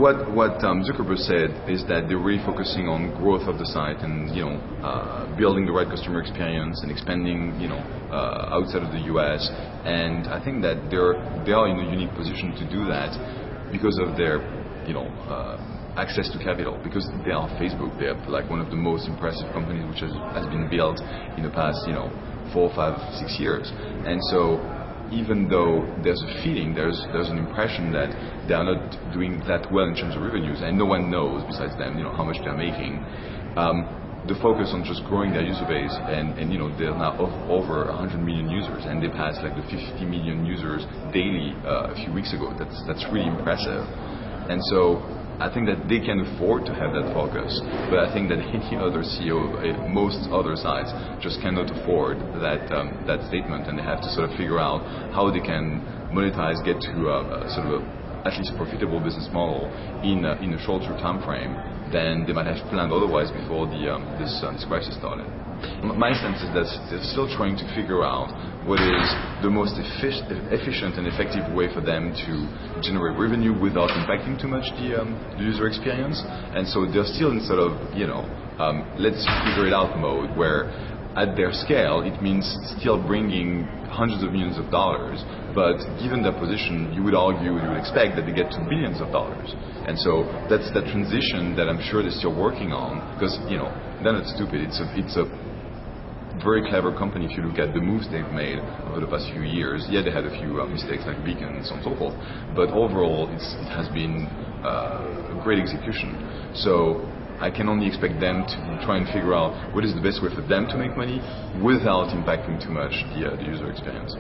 what Zuckerberg said is that they're really focusing on growth of the site and building the right customer experience and expanding outside of the US. And I think that they are in a unique position to do that because of their access to capital, because they are Facebook. They are like one of the most impressive companies which has been built in the past 4, 5, 6 years. And so even though there's a feeling, there's an impression that they are not doing that well in terms of revenues, and no one knows besides them, how much they're making. The focus on just growing their user base, and they're now over 100 million users, and they passed like the 50 million users daily a few weeks ago. That's really impressive, and so I think that they can afford to have that focus, but I think that any other CEO, most other sites, just cannot afford that statement, and they have to sort of figure out how they can monetize, get to sort of at least profitable business model in a shorter time frame than they might have planned otherwise before this crisis started. My sense is that they're still trying to figure out what is the most efficient and effective way for them to generate revenue without impacting too much the user experience. And so they're still in sort of, let's figure it out mode, where at their scale it means still bringing hundreds of millions of dollars, but given their position, you would expect that they get to billions of dollars. And so that's the transition that I'm sure they're still working on, because they're not stupid. It's a very clever company if you look at the moves they've made over the past few years. Yeah, they had a few mistakes like Beacon and so on and so forth, but overall it has been a great execution. So I can only expect them to try and figure out what is the best way for them to make money without impacting too much the user experience.